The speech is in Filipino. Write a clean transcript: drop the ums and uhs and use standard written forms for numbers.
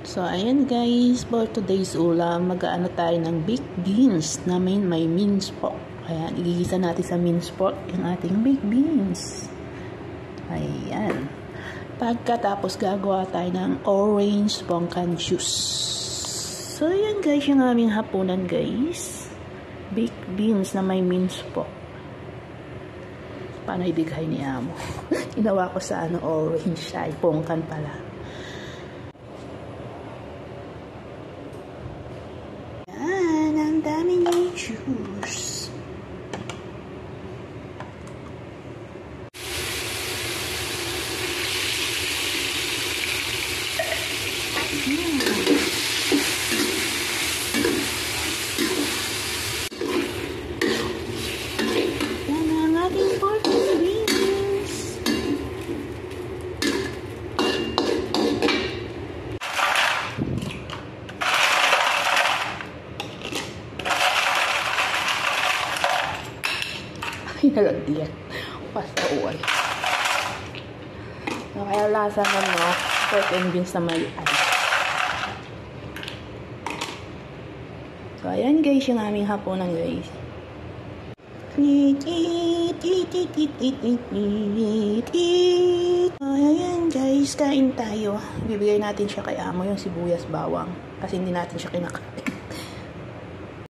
So, ayan guys, for today's ulam, mag-aano tayo ng baked beans na may minced pork. Ayan, igigisa natin sa minced pork yung ating baked beans. Ayan. Pagkatapos, gagawa tayo ng orange bongkan juice. So, ayan guys, yung aming hapunan guys. Baked beans na may minced pork. Paano ibigay ni Amo? Ginawa ko sa orange siya, bongkan pala. Juice. Yan ang ating pork beans. Nalagyan. Basta uwal. So, kaya lasa na pork and beans na may So, ayan guys, yung aming hapunan guys. Ayan guys, kain tayo. Bibigay natin siya kay Amo yung sibuyas bawang. Kasi hindi natin siya kinakain.